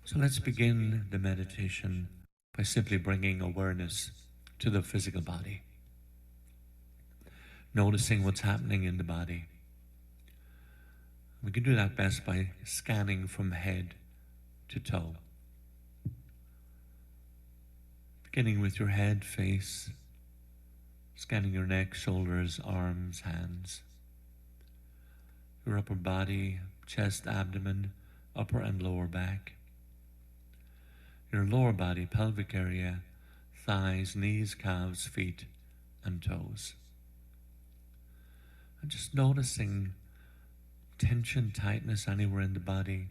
So let's begin the meditation by simply bringing awareness to the physical body, noticing what's happening in the body. We can do that best by scanning from head to toe, beginning with your head, face, scanning your neck, shoulders, arms, hands, your upper body, chest, abdomen, upper and lower back, your lower body, pelvic area, thighs, knees, calves, feet, and toes. And just noticing tension, tightness anywhere in the body,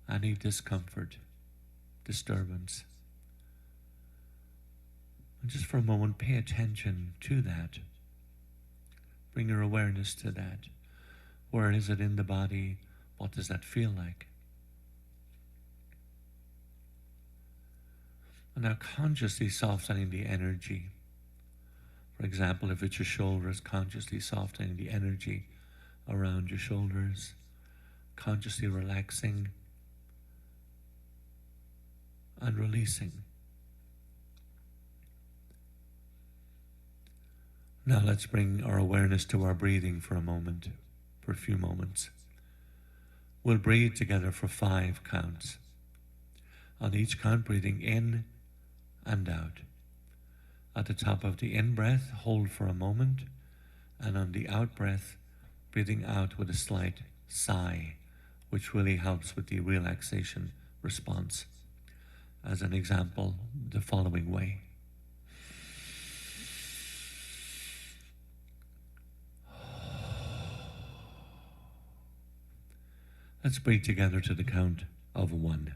any discomfort, disturbance. And just for a moment, pay attention to that. Bring your awareness to that. Where is it in the body? What does that feel like? And now consciously softening the energy. For example, if it's your shoulders, consciously softening the energy around your shoulders, consciously relaxing and releasing. Now let's bring our awareness to our breathing for a moment, for a few moments. We'll breathe together for 5 counts. On each count, breathing in and out. At the top of the in-breath, hold for a moment, and on the out-breath, breathing out with a slight sigh, which really helps with the relaxation response. As an example, the following way. Let's breathe together to the count of 1.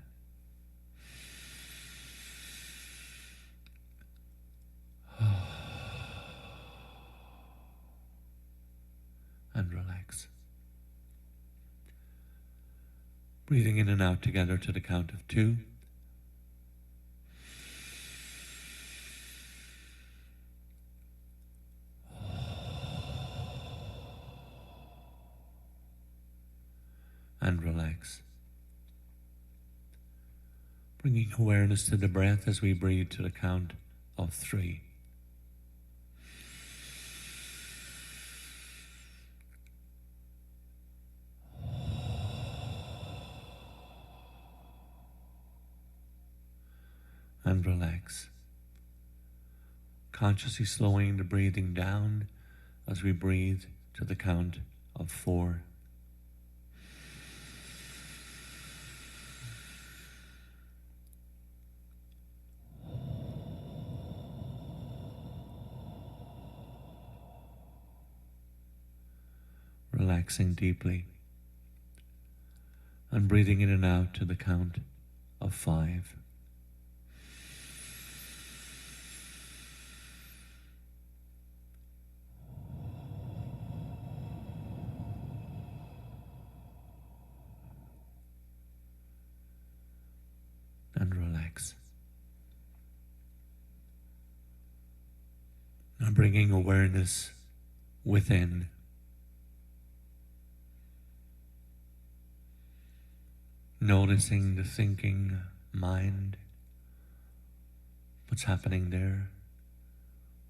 And relax. Breathing in and out together to the count of 2. And relax. Bringing awareness to the breath as we breathe to the count of 3. And relax. Consciously slowing the breathing down as we breathe to the count of 4. Relaxing deeply. And breathing in and out to the count of 5. And relax. Now bringing awareness within. Noticing the thinking mind, what's happening there,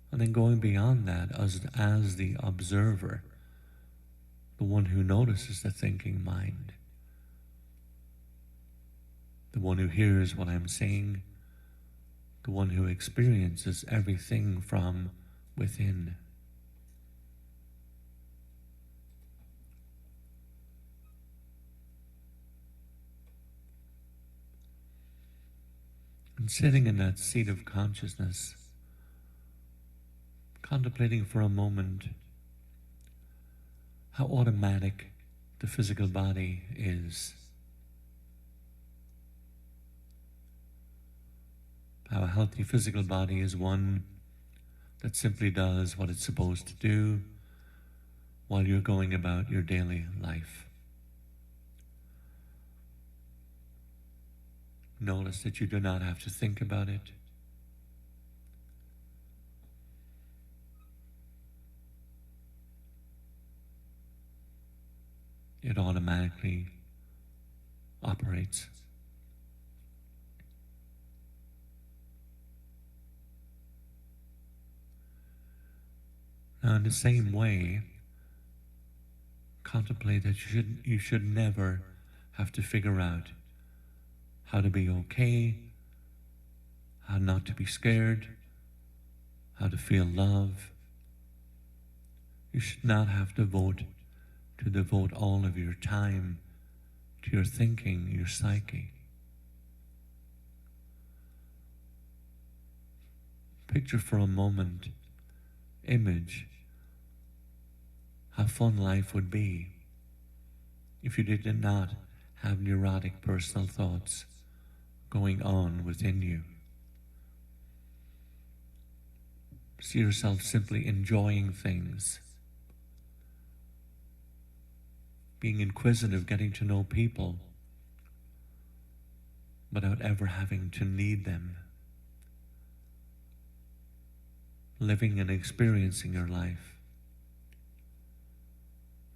and then going beyond that as the observer, the one who notices the thinking mind, the one who hears what I'm saying, the one who experiences everything from within. And sitting in that seat of consciousness, contemplating for a moment how automatic the physical body is, how a healthy physical body is one that simply does what it's supposed to do while you're going about your daily life. Notice that you do not have to think about it. It automatically operates. Now, in the same way, contemplate that you should never have to figure out how to be okay, how not to be scared, how to feel love. You should not have to devote all of your time to your thinking, your psyche. Picture for a moment, image, how fun life would be if you did not have neurotic personal thoughts going on within you. See yourself simply enjoying things, being inquisitive, getting to know people without ever having to need them, living and experiencing your life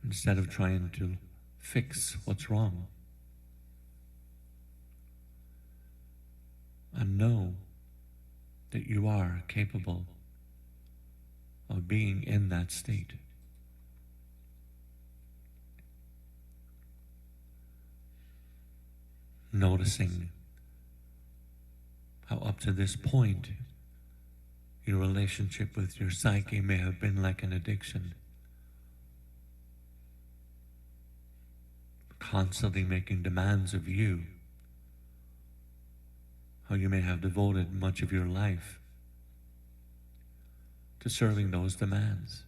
instead of trying to fix what's wrong. And know that you are capable of being in that state. Noticing how up to this point your relationship with your psyche may have been like an addiction, constantly making demands of you, how you may have devoted much of your life to serving those demands.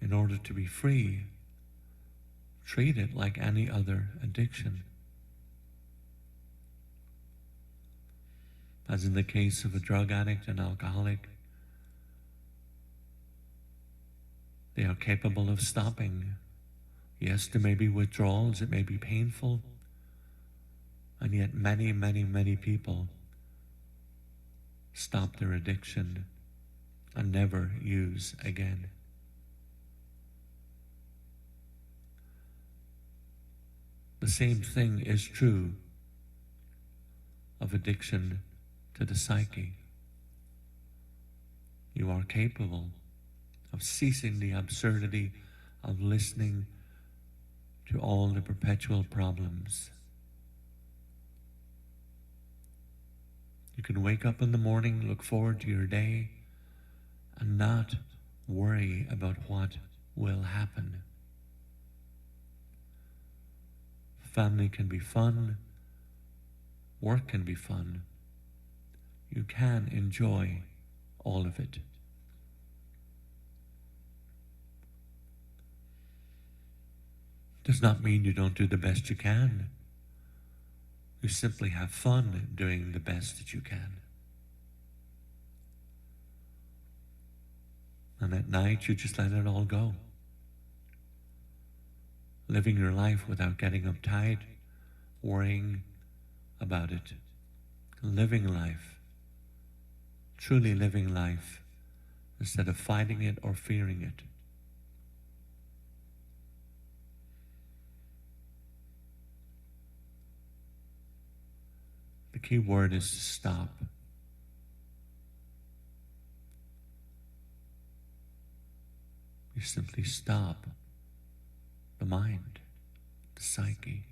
In order to be free, treat it like any other addiction. As in the case of a drug addict and alcoholic, they are capable of stopping. Yes, there may be withdrawals, it may be painful, and yet many, many, many people stop their addiction and never use again. The same thing is true of addiction to the psyche. You are capable of ceasing the absurdity of listening to all the perpetual problems. You can wake up in the morning, look forward to your day, and not worry about what will happen. Family can be fun, work can be fun. You can enjoy all of it. Does not mean you don't do the best you can. You simply have fun doing the best that you can. And at night, you just let it all go. Living your life without getting uptight, worrying about it. Living life. Truly living life instead of fighting it or fearing it. The key word is to stop. You simply stop the mind, the psyche.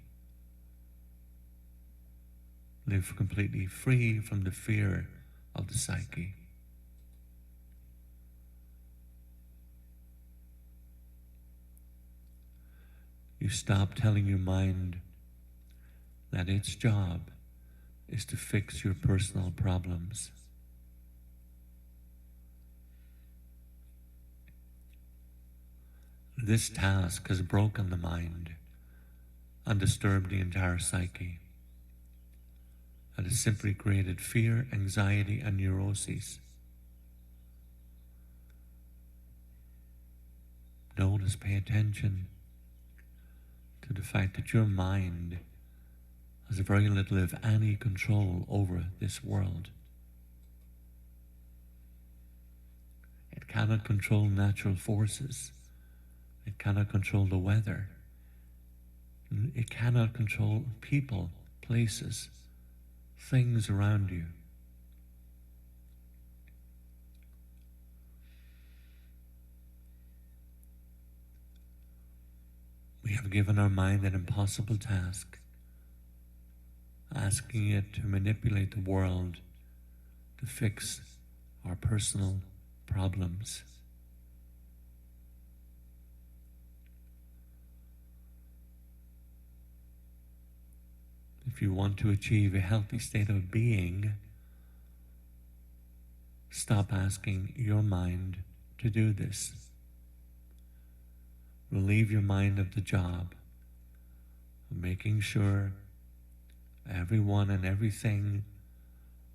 Live completely free from the fear of the psyche. You stop telling your mind that its job is to fix your personal problems. This task has broken the mind and disturbed the entire psyche. It has simply created fear, anxiety, and neuroses. Notice, pay attention to the fact that your mind has very little, if any, control over this world. It cannot control natural forces. It cannot control the weather. It cannot control people, places, things around you. have given our mind an impossible task, asking it to manipulate the world to fix our personal problems. If you want to achieve a healthy state of being, stop asking your mind to do this. Relieve your mind of the job of making sure everyone and everything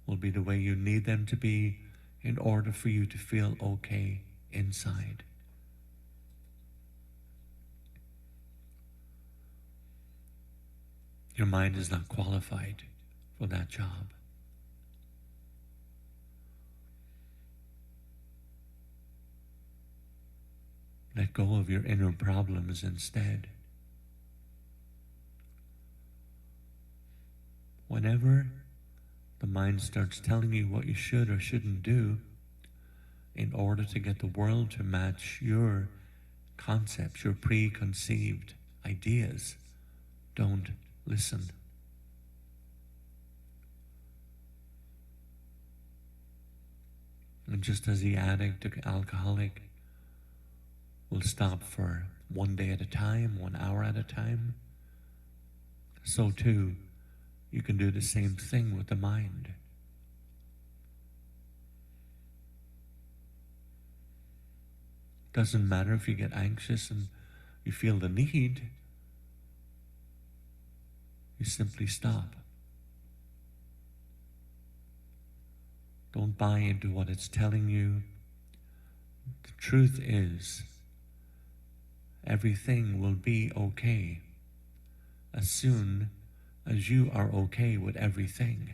will be the way you need them to be in order for you to feel okay inside. Your mind is not qualified for that job. Let go of your inner problems instead. Whenever the mind starts telling you what you should or shouldn't do in order to get the world to match your concepts, your preconceived ideas, don't listen. And just as the addict, the alcoholic, will stop for 1 day at a time, 1 hour at a time, so too you can do the same thing with the mind. Doesn't matter if you get anxious and you feel the need, you simply stop. Don't buy into what it's telling you. The truth is, everything will be okay as soon as you are okay with everything.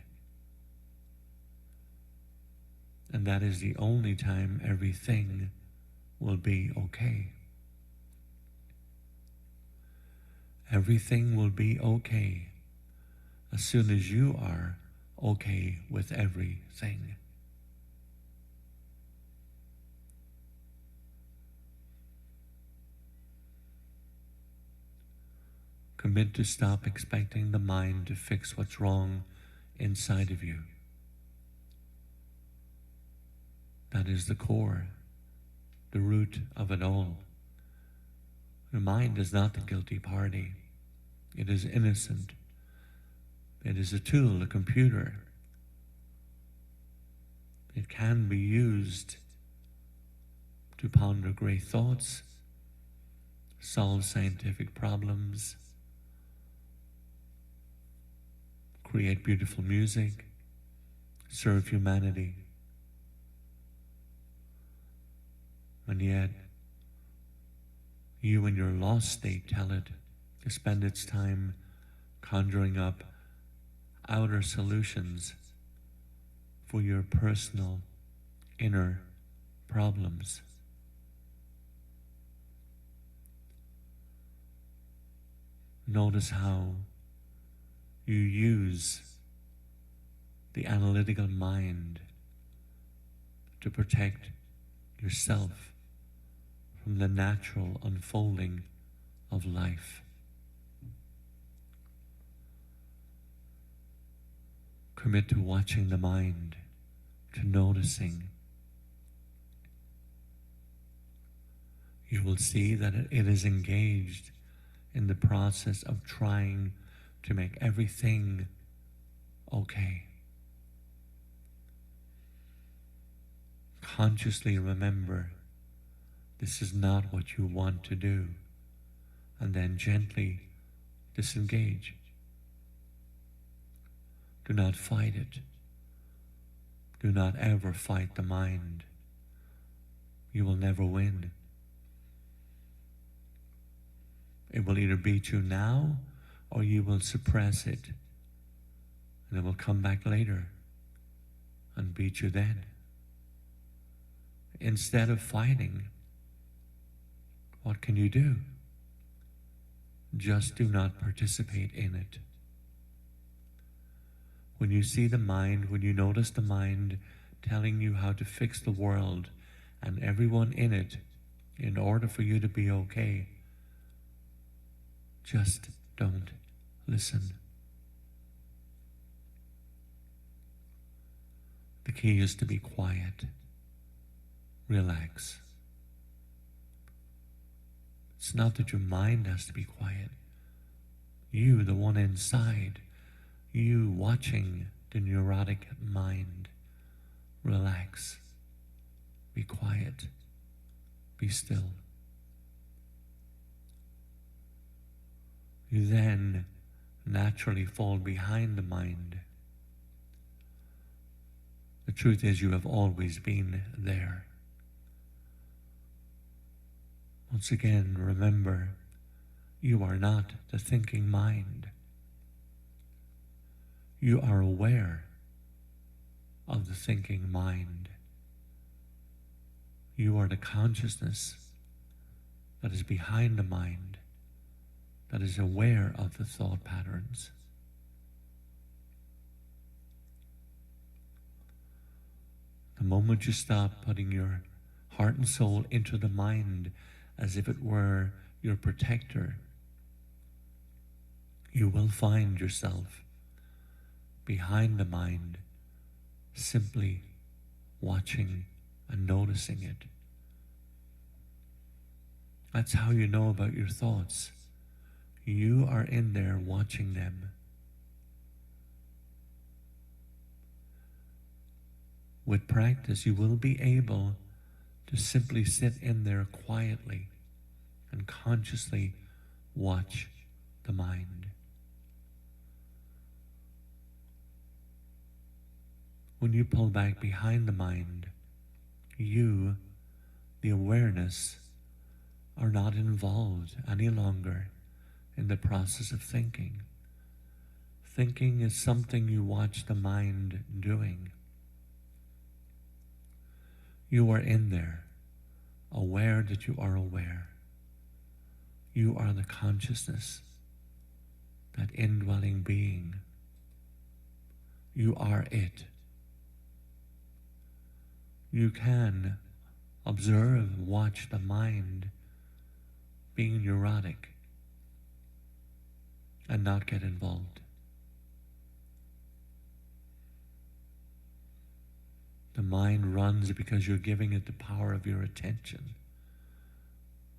And that is the only time everything will be okay. Everything will be okay as soon as you are okay with everything. Commit to stop expecting the mind to fix what's wrong inside of you. That is the core, the root of it all. Your mind is not the guilty party. It is innocent. It is a tool, a computer. It can be used to ponder great thoughts, solve scientific problems, create beautiful music, serve humanity. And yet, you in your lost state tell it to spend its time conjuring up outer solutions for your personal inner problems. Notice how you use the analytical mind to protect yourself from the natural unfolding of life. Commit to watching the mind, to noticing. You will see that it is engaged in the process of trying to make everything okay. Consciously remember, this is not what you want to do, and then gently disengage. Do not fight it. Do not ever fight the mind. You will never win. It will either beat you now, or you will suppress it, and it will come back later and beat you then. Instead of fighting, what can you do? Just do not participate in it. When you see the mind, when you notice the mind telling you how to fix the world and everyone in it in order for you to be okay, Just don't listen. The key is to be quiet. Relax. It's not that your mind has to be quiet. You, the one inside, you watching the neurotic mind, relax. Be quiet. Be still. You then naturally fall behind the mind. The truth is, you have always been there. Once again, remember, you are not the thinking mind. You are aware of the thinking mind. You are the consciousness that is behind the mind, that is aware of the thought patterns. The moment you stop putting your heart and soul into the mind as if it were your protector, you will find yourself behind the mind, simply watching and noticing it. That's how you know about your thoughts. You are in there watching them. With practice, you will be able to simply sit in there quietly and consciously watch the mind. When you pull back behind the mind, you, the awareness, are not involved any longer in the process of thinking. Thinking is something you watch the mind doing. You are in there, aware that you are aware. You are the consciousness, that indwelling being. You are it. You can observe, watch the mind being neurotic and not get involved. The mind runs because you're giving it the power of your attention.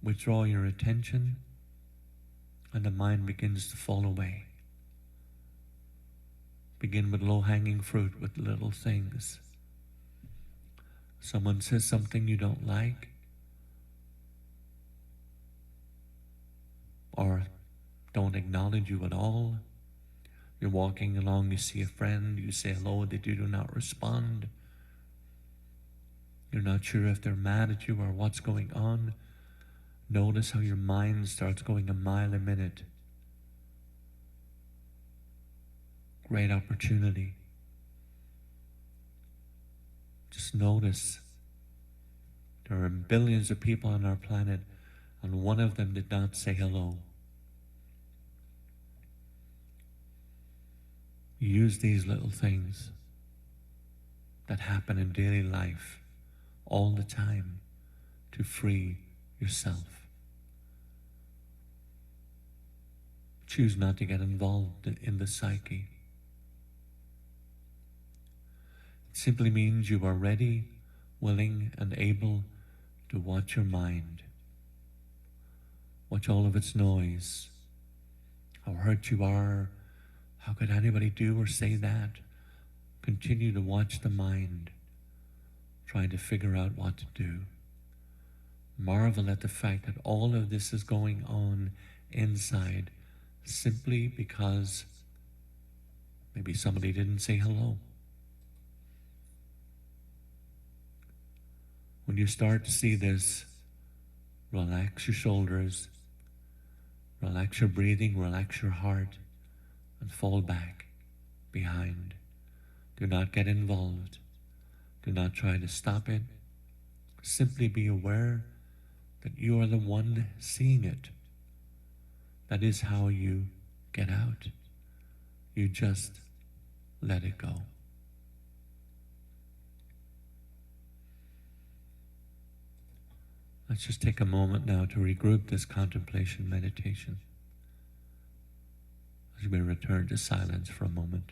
Withdraw your attention, and the mind begins to fall away. Begin with low-hanging fruit, with little things. Someone says something you don't like, or don't acknowledge you at all. You're walking along, you see a friend, you say hello, they do not respond. You're not sure if they're mad at you or what's going on. Notice how your mind starts going a mile a minute. Great opportunity. Just notice there are billions of people on our planet, and one of them did not say hello. Use these little things that happen in daily life all the time to free yourself. Choose not to get involved in the psyche. It simply means you are ready, willing, and able to watch your mind. Watch all of its noise. How hurt you are. How could anybody do or say that? Continue to watch the mind, trying to figure out what to do. Marvel at the fact that all of this is going on inside simply because maybe somebody didn't say hello. When you start to see this, relax your shoulders, relax your breathing, relax your heart, and fall back behind. Do not get involved. Do not try to stop it. Simply be aware that you are the one seeing it. That is how you get out. You just let it go. Let's just take a moment now to regroup this contemplation meditation. as we return to silence for a moment.